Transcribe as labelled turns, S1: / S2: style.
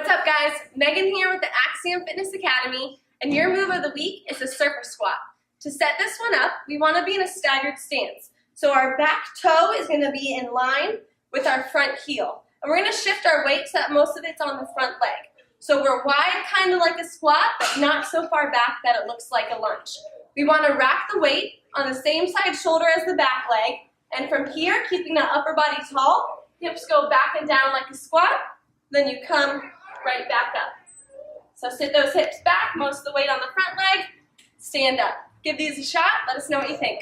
S1: What's up, guys? Megan here with the Axiom Fitness Academy, and your move of the week is the surfer squat. To set this one up, we want to be in a staggered stance. So our back toe is going to be in line with our front heel. And we're going to shift our weight so that most of it's on the front leg. So we're wide, kind of like a squat, but not so far back that it looks like a lunge. We want to rack the weight on the same side shoulder as the back leg, and from here, keeping that upper body tall, hips go back and down like a squat, then you come right back up. So sit those hips back, most of the weight on the front leg, stand up. Give these a shot, let us know what you think.